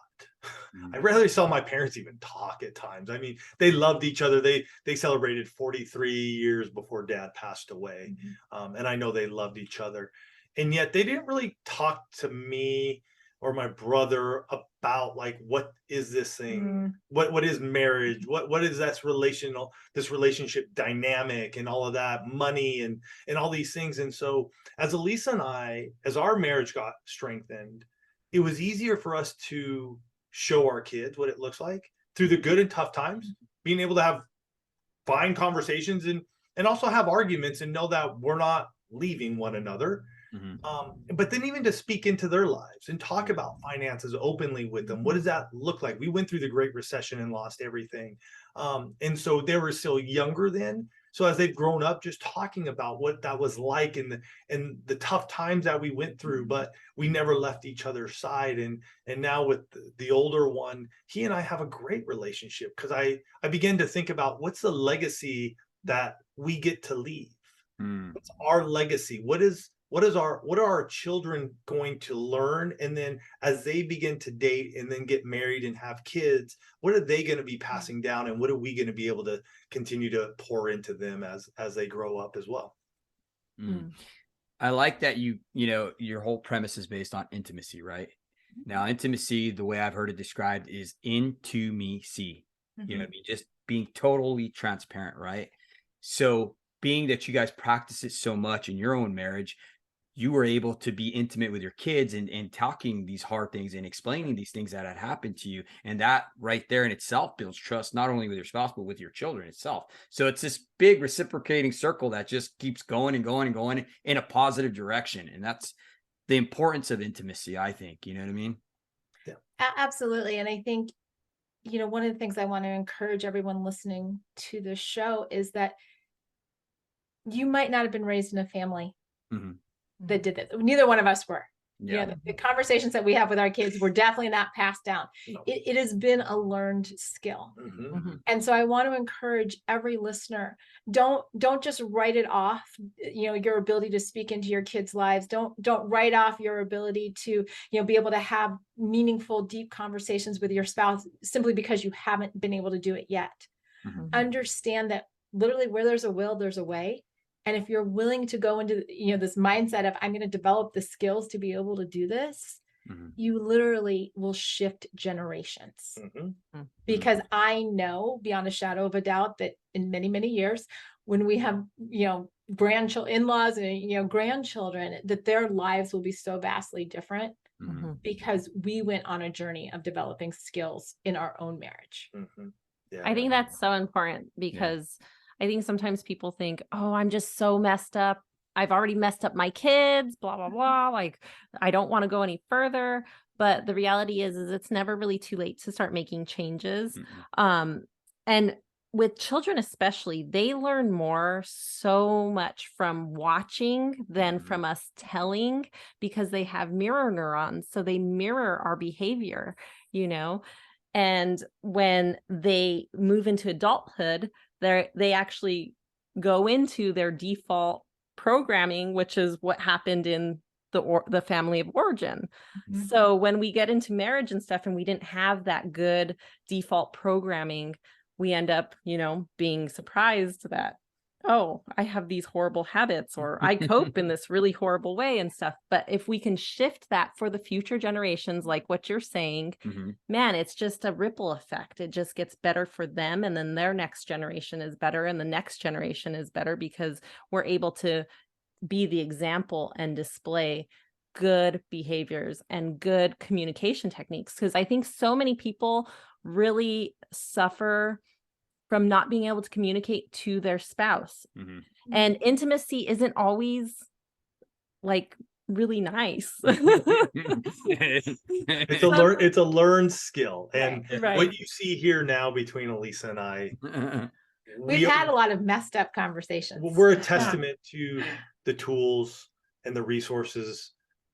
I rarely saw my parents even talk at times. I mean, they loved each other. They celebrated 43 years before dad passed away. And I know they loved each other. And yet they didn't really talk to me or my brother about like, what is this thing? What is marriage? What is this relationship dynamic and all of that, money and all these things. And so as Alisa and I, as our marriage got strengthened, it was easier for us to show our kids what it looks like through the good and tough times, being able to have fine conversations and also have arguments and know that we're not leaving one another. But then even to speak into their lives and talk about finances openly with them. What does that look like? We went through the Great Recession and lost everything. And so they were still younger then. So as they've grown up, just talking about what that was like and the tough times that we went through, but we never left each other's side. And now with the older one, he and I have a great relationship because I began to think about what's the legacy that we get to leave. What's our legacy? What are our children going to learn? And then as they begin to date and then get married and have kids, what are they going to be passing down? And what are we going to be able to continue to pour into them as they grow up as well?
I like that your whole premise is based on intimacy, right? Now, intimacy, the way I've heard it described is into me see, you know what I mean? Just being totally transparent, right? So being that you guys practice it so much in your own marriage, you were able to be intimate with your kids and talking these hard things and explaining these things that had happened to you. And that right there in itself builds trust, not only with your spouse, but with your children itself. So it's this big reciprocating circle that just keeps going and going and going in a positive direction. And that's the importance of intimacy, I think. You know what I mean?
Yeah. Absolutely. And I think, one of the things I want to encourage everyone listening to this show is that you might not have been raised in a family that did this. Neither one of us were. Yeah. The conversations that we have with our kids were definitely not passed down. No. It has been a learned skill. And so I want to encourage every listener, don't just write it off, your ability to speak into your kids' lives. Don't write off your ability to, be able to have meaningful, deep conversations with your spouse simply because you haven't been able to do it yet. Understand that literally where there's a will, there's a way. And if you're willing to go into, this mindset of I'm going to develop the skills to be able to do this, you literally will shift generations. Because I know beyond a shadow of a doubt that in many, many years, when we have, grandchildren, in-laws and, grandchildren, that their lives will be so vastly different because we went on a journey of developing skills in our own marriage.
Yeah. I think that's so important because I think sometimes people think, oh, I'm just so messed up. I've already messed up my kids, blah, blah, blah. Like, I don't want to go any further. But the reality is it's never really too late to start making changes. And with children, especially, they learn more so much from watching than from us telling because they have mirror neurons. So they mirror our behavior, and when they move into adulthood, they actually go into their default programming, which is what happened in the family of origin. Mm-hmm. So when we get into marriage and stuff and we didn't have that good default programming, we end up, being surprised that, oh, I have these horrible habits, or I cope in this really horrible way and stuff. But if we can shift that for the future generations, like what you're saying, mm-hmm. man, it's just a ripple effect. It just gets better for them. And then their next generation is better. And the next generation is better because we're able to be the example and display good behaviors and good communication techniques. Because I think so many people really suffer from not being able to communicate to their spouse. Mm-hmm. And intimacy isn't always like really nice.
It's a learned skill. And what you see here now between Alisa and I,
we've had a lot of messed up conversations.
We're a testament to the tools and the resources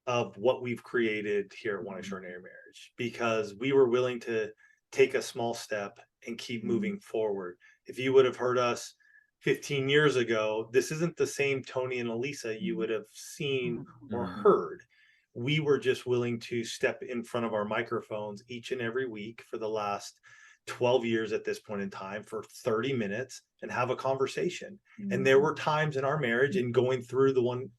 of what we've created here at One Extraordinary Marriage, because we were willing to take a small step and keep moving forward. If you would have heard us 15 years ago, this isn't the same Tony and Alisa you would have seen or heard. We were just willing to step in front of our microphones each and every week for the last 12 years at this point in time for 30 minutes and have a conversation. Mm-hmm. And there were times in our marriage and going through the one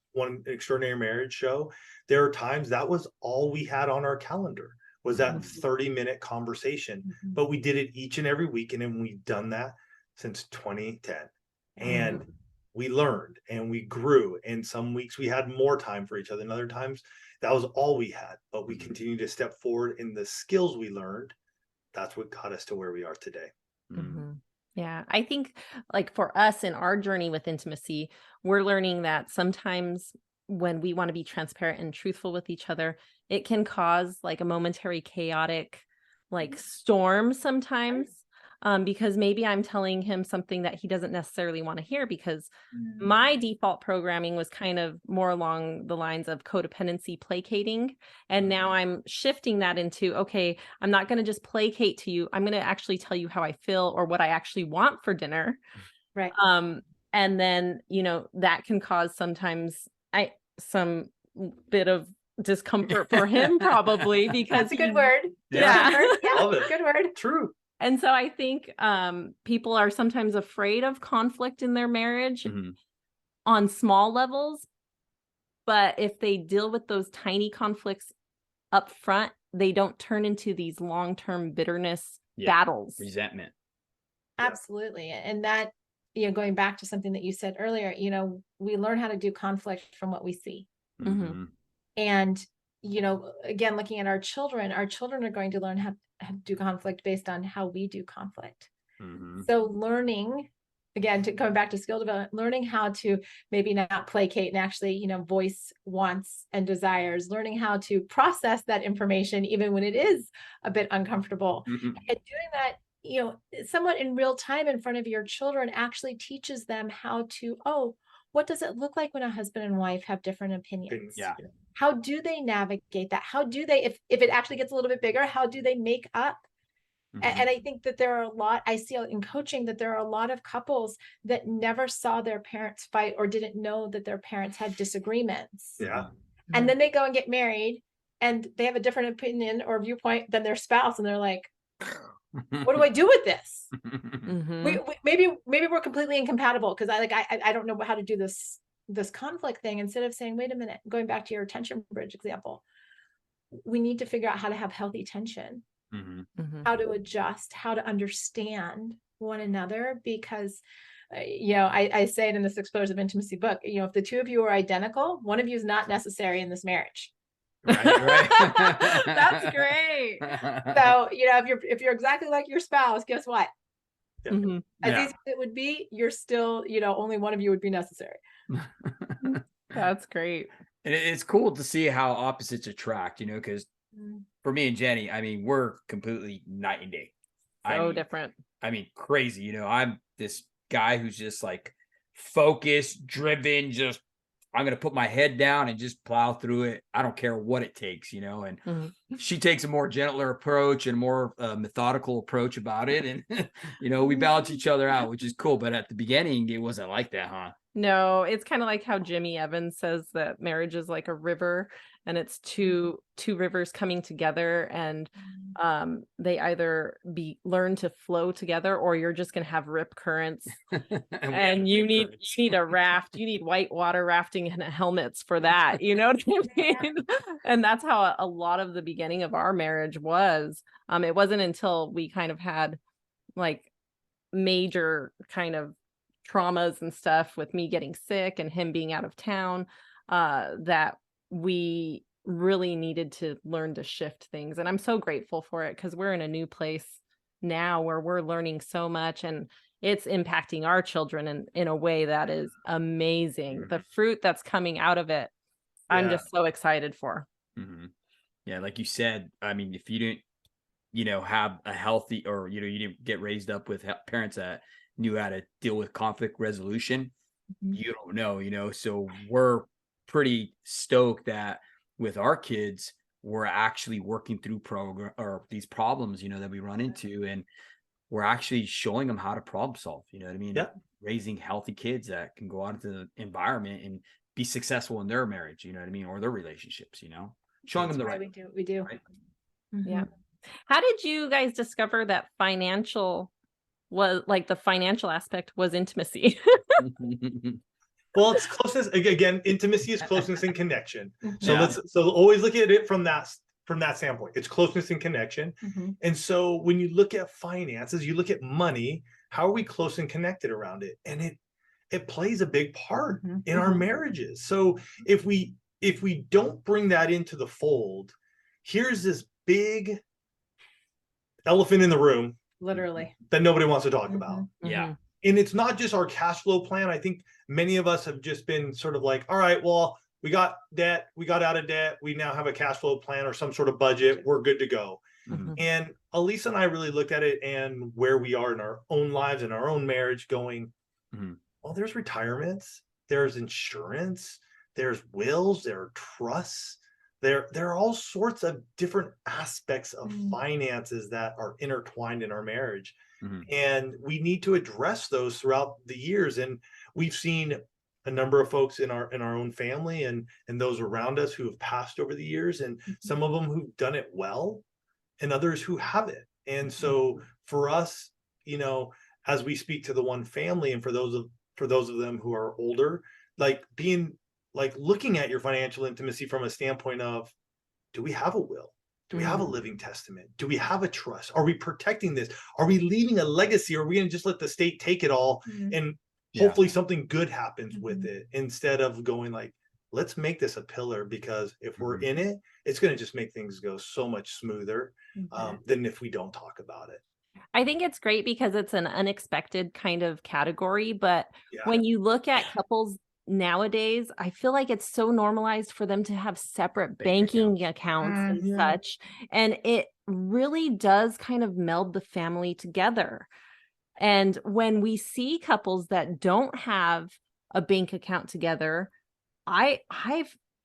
Extraordinary Marriage show, there are times that was all we had on our calendar was that 30-minute conversation. Mm-hmm. But we did it each and every week. And then we've done that since 2010. And we learned and we grew. And some weeks we had more time for each other. And other times that was all we had. But we continued to step forward in the skills we learned. That's what got us to where we are today.
Mm-hmm. Yeah, I think like for us in our journey with intimacy, we're learning that sometimes when we want to be transparent and truthful with each other, it can cause like a momentary chaotic like storm sometimes. Because maybe I'm telling him something that he doesn't necessarily want to hear, because my default programming was kind of more along the lines of codependency placating. And now I'm shifting that into, okay, I'm not going to just placate to you. I'm going to actually tell you how I feel or what I actually want for dinner.
Right.
And then, that can cause sometimes some bit of discomfort for him probably, because
that's a good word.
Yeah.
Love it.
Good word.
True.
And so I think people are sometimes afraid of conflict in their marriage on small levels. But if they deal with those tiny conflicts up front, they don't turn into these long-term bitterness battles.
Resentment.
Absolutely. And that, going back to something that you said earlier, we learn how to do conflict from what we see. Mm-hmm. And, again, looking at our children are going to learn how to do conflict based on how we do conflict. Mm-hmm. So learning, again, coming back to skill development, learning how to maybe not placate and actually, voice wants and desires, learning how to process that information, even when it is a bit uncomfortable. Mm-hmm. And doing that, somewhat in real time in front of your children actually teaches them how to, what does it look like when a husband and wife have different opinions?
Yeah.
How do they navigate that? How do they, if it actually gets a little bit bigger, how do they make up? Mm-hmm. And I think that there are I see in coaching that there are a lot of couples that never saw their parents fight or didn't know that their parents had disagreements.
Yeah.
And then they go and get married and they have a different opinion or viewpoint than their spouse. And they're like, what do I do with this? Mm-hmm. Maybe we're completely incompatible because I don't know how to do this conflict thing. Instead of saying, wait a minute, going back to your tension bridge example, we need to figure out how to have healthy tension, how to adjust, how to understand one another. Because, I say it in this Explosive Intimacy book, if the two of you are identical, one of you is not necessary in this marriage.
Right.
That's great.
So, if you're exactly like your spouse, guess what?
Yeah.
Mm-hmm. As easy as it would be, you're still, only one of you would be necessary.
That's great.
And it's cool to see how opposites attract, because for me and Jenny, we're completely night and day.
So different.
Crazy. I'm this guy who's just like focused, driven, just I'm going to put my head down and just plow through it. I don't care what it takes, and she takes a more gentler approach and more methodical approach about it. And, we balance each other out, which is cool. But at the beginning, it wasn't like that, huh?
No, it's kind of like how Jimmy Evans says that marriage is like a river, and it's two rivers coming together, and they either learn to flow together, or you're just going to have rip currents. And you need a raft. You need whitewater rafting and helmets for that. You know what I mean? And that's how a lot of the beginning of our marriage was. It wasn't until we kind of had like major kind of traumas and stuff with me getting sick and him being out of town, that we really needed to learn to shift things. And I'm so grateful for it, because we're in a new place now where we're learning so much, and it's impacting our children in a way that is amazing. The fruit that's coming out of it, I'm just so excited for.
Yeah, like you said, I mean, if you didn't have a healthy, or you didn't get raised up with parents that knew how to deal with conflict resolution, you don't know, so we're pretty stoked that with our kids, we're actually working through these problems, that we run into, and we're actually showing them how to problem solve, you know what I mean? Raising healthy kids that can go out into the environment and be successful in their marriage, you know what I mean? Or their relationships, showing them the right.
We do.
Right?
Yeah. How did you guys discover that the financial aspect was intimacy?
Well, it's closeness. Again, intimacy is closeness and connection. So always look at it from that standpoint. It's closeness and connection. And so when you look at finances, you look at money, how are we close and connected around it? And it plays a big part in our marriages. So if we don't bring that into the fold, here's this big elephant in the room,
literally,
that nobody wants to talk about.
Yeah.
And it's not just our cash flow plan. I think many of us have just been sort of like, all right, well, we got debt, we got out of debt, we now have a cash flow plan or some sort of budget, we're good to go. And Alisa and I really looked at it and where we are in our own lives and our own marriage, going, well, there's retirements, there's insurance, there's wills, there are trusts, there are all sorts of different aspects of finances that are intertwined in our marriage. And we need to address those throughout the years. And we've seen a number of folks in our own family and those around us who have passed over the years, and some of them who've done it well and others who haven't. And so for us, as we speak to the one family, and for those of them who are older, looking at your financial intimacy from a standpoint of, do we have a will? Do we have a living testament? Do we have a trust? Are we protecting this? Are we leaving a legacy? Or are we going to just let the state take it all and hopefully something good happens with it, instead of going like, let's make this a pillar, because if we're in it, it's going to just make things go so much smoother than if we don't talk about it.
I think it's great because it's an unexpected kind of category. But when you look at couples nowadays, I feel like it's so normalized for them to have separate banking accounts and such. And it really does kind of meld the family together. And when we see couples that don't have a bank account together, I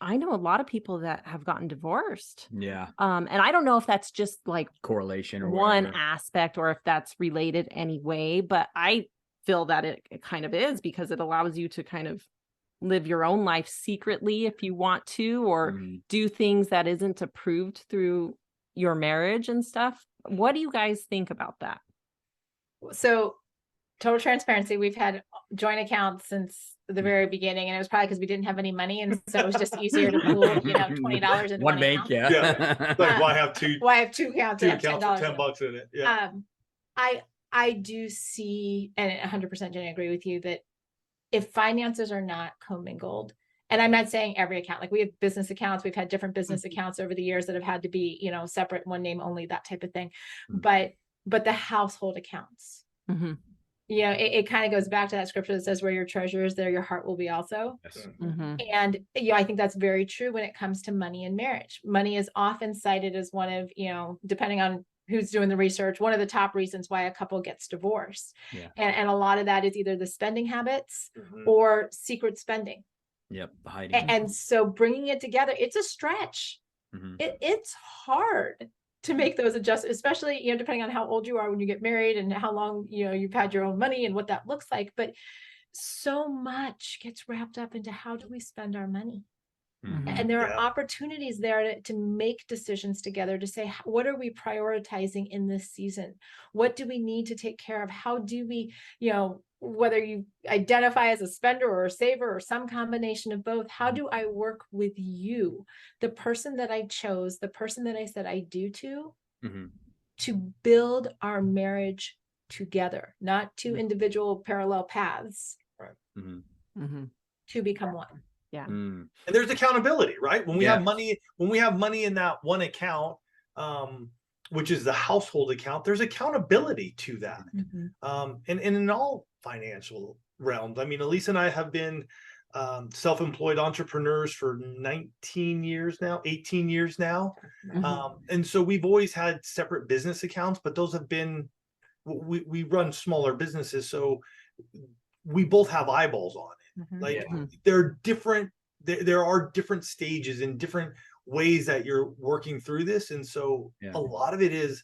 know a lot of people that have gotten divorced.
Yeah.
And I don't know if that's just like
correlation or
one
whatever
aspect, or if that's related anyway, but I feel that it kind of is, because it allows you to kind of live your own life secretly if you want to, or do things that isn't approved through your marriage and stuff. What do you guys think about that?
So, total transparency, we've had joint accounts since the very beginning, and it was probably because we didn't have any money, and so it was just easier to pool, $20 in one
bank.
account.
Like, why have two
accounts
for $10 in it? Yeah.
I do see, and 100% Jenny, I agree with you, that if finances are not commingled, and I'm not saying every account, like we have business accounts, we've had different business accounts over the years that have had to be, separate, one name only, that type of thing. But the household accounts, it kind of goes back to that scripture that says, where your treasure is, there your heart will be also.
Yes.
And I think that's very true when it comes to money and marriage. Money is often cited as one of, depending on who's doing the research, one of the top reasons why a couple gets divorced. And a lot of that is either the spending habits or secret spending.
Yep. The hiding.
And so bringing it together, it's a stretch. It's hard to make those adjustments, especially, you know, depending on how old you are when you get married and how long, you know, you've had your own money and what that looks like. But so much gets wrapped up into how do we spend our money? And there are opportunities there to make decisions together, to say, what are we prioritizing in this season? What do we need to take care of? How do we, you know, whether you identify as a spender or a saver or some combination of both, how do I work with you, the person that I chose, the person that I said I do to build our marriage together, not two individual parallel paths, to become one.
Yeah.
And there's accountability, right? When we have money, in that one account, which is the household account, there's accountability to that. And in all financial realms, I mean, Alisa and I have been self-employed entrepreneurs for 18 years now. And so we've always had separate business accounts, but those have been, we run smaller businesses. So we both have eyeballs on it. Like there are different stages and different ways that you're working through this. And so a lot of it is,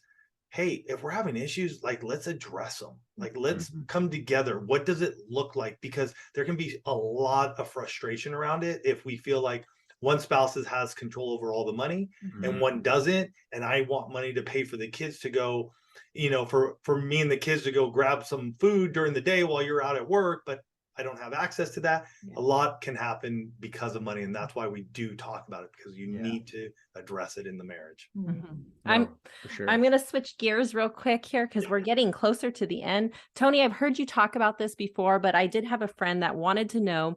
hey, if we're having issues, like, let's address them. Like, let's come together. What does it look like? Because there can be a lot of frustration around it if we feel like one spouse has control over all the money and one doesn't. And I want money to pay for the kids to go, you know, for me and the kids to go grab some food during the day while you're out at work, but I don't have access to that. A lot can happen because of money. And that's why we do talk about it, because you need to address it in the marriage.
I'm going to switch gears real quick here because we're getting closer to the end. Tony, I've heard you talk about this before, but I did have a friend that wanted to know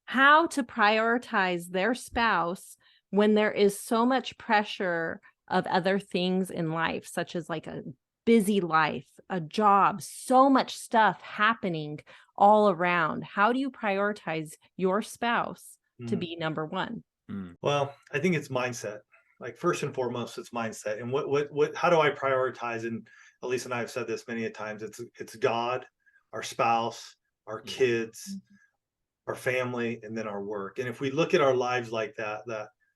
how to prioritize their spouse when there is so much pressure of other things in life, such as like a busy life, a job, so much stuff happening all around. How do you prioritize your spouse to be number one?
Well, I think it's mindset. Like, first and foremost, it's mindset. And how do I prioritize? And Alisa and I have said this many a times. It's God, our spouse, our kids, our family, and then our work. And if we look at our lives like that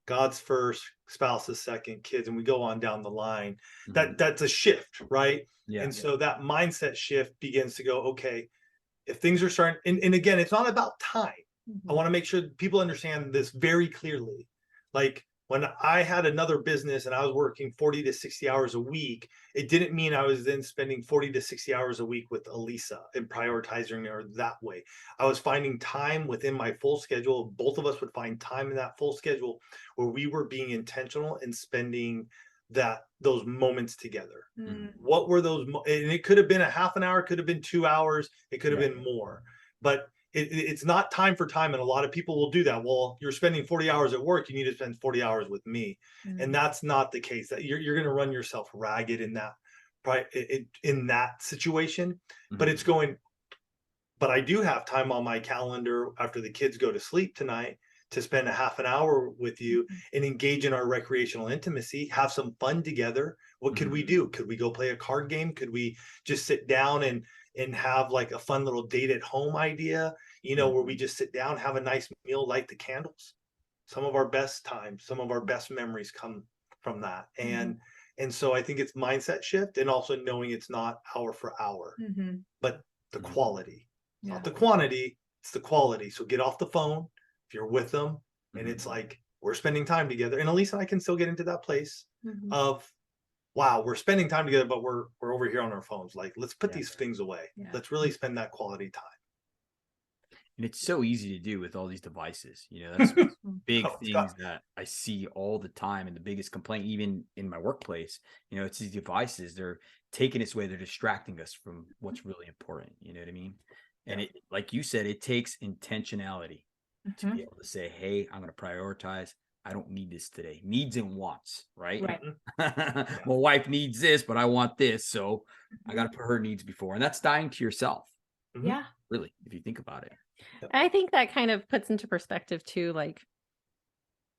God's first, spouse is second, kids, and we go on down the line, that's a shift, right? And so that mindset shift begins to go, okay, if things are starting, and again, it's not about time. I want to make sure people understand this very clearly. Like, when I had another business and I was working 40 to 60 hours a week, it didn't mean I was then spending 40 to 60 hours a week with Alisa and prioritizing her that way. I was finding time within my full schedule. Both of us would find time in that full schedule where we were being intentional and spending those moments together. What were those? And it could have been a half an hour, it could have been 2 hours, it could have been more, but it's not time for time. And a lot of people will do that. Well, you're spending 40 hours at work, you need to spend 40 hours with me. And that's not the case. That you're going to run yourself ragged in that situation. But it's going, but I do have time on my calendar after the kids go to sleep tonight to spend a half an hour with you and engage in our recreational intimacy, have some fun together. What could we do? Could we go play a card game? Could we just sit down and have like a fun little date at home idea, you know, where we just sit down, have a nice meal, light the candles? Some of our best times, some of our best memories come from that. And so I think it's mindset shift, and also knowing it's not hour for hour, but the quality, not the quantity, it's the quality. So get off the phone if you're with them, and it's like, we're spending time together. And Alisa and I can still get into that place of, wow, we're spending time together, but we're over here on our phones. Like, let's put these things away. Let's really spend that quality time.
And it's so easy to do with all these devices. You know, that's big things that I see all the time. And the biggest complaint, even in my workplace, you know, it's these devices. They're taking us away. They're distracting us from what's really important. You know what I mean? And it, like you said, it takes intentionality to be able to say, hey, I'm going to prioritize. I don't need this today. Needs and wants, right? My wife needs this, but I want this. So I got to put her needs before. And that's dying to yourself.
Yeah.
Really, if you think about it.
I think that kind of puts into perspective too, like,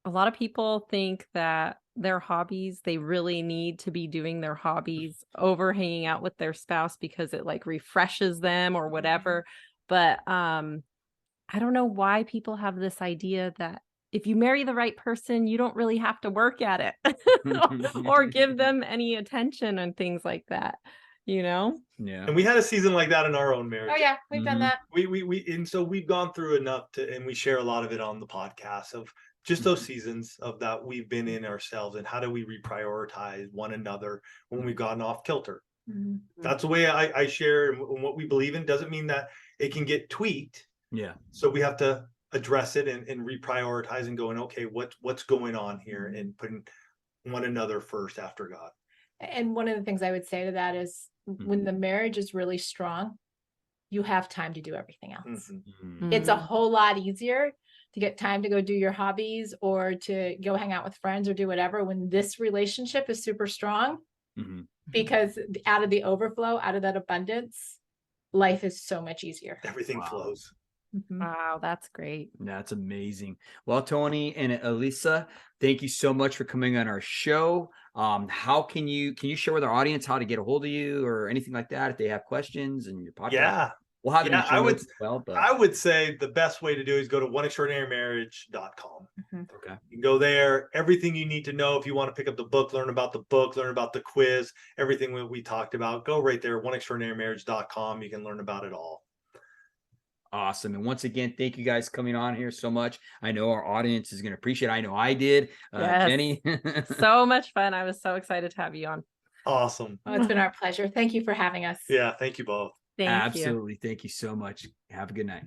a lot of people think that their hobbies, they really need to be doing their hobbies over hanging out with their spouse because it like refreshes them or whatever. But I don't know why people have this idea that if you marry the right person, you don't really have to work at it or give them any attention and things like that, you know?
Yeah.
And we had a season like that in our own marriage.
Oh yeah, we've done that.
And so we've gone through enough and we share a lot of it on the podcast of just those seasons of that we've been in ourselves, and how do we reprioritize one another when we've gotten off kilter. That's the way I share and what we believe in. Doesn't mean that it can get tweaked.
Yeah.
So we have to address it and reprioritize and going, okay, what's going on here, and putting one another first after God.
And one of the things I would say to that is when the marriage is really strong, you have time to do everything else. It's a whole lot easier to get time to go do your hobbies or to go hang out with friends or do whatever when this relationship is super strong, because out of the overflow, out of that abundance, life is so much easier.
Everything flows.
Wow, that's great.
That's amazing. Well, Tony and Alisa, thank you so much for coming on our show. How can you share with our audience how to get a hold of you or anything like that if they have questions and your podcast?
Yeah.
We'll have it in the show notes as well. But
I would say the best way to do is go to oneextraordinarymarriage.com.
Okay.
You can go there. Everything you need to know if you want to pick up the book, learn about the book, learn about the quiz, everything we talked about, go right there, oneextraordinarymarriage.com. You can learn about it all.
Awesome. And once again, thank you guys coming on here so much. I know our audience is going to appreciate it. I know I did.
Yes.
Jenny.
So much fun. I was so excited to have you on.
Awesome.
Oh, it's been our pleasure. Thank you for having us.
Yeah. Thank you both.
Thank you.
Absolutely. Thank you so much. Have a good night.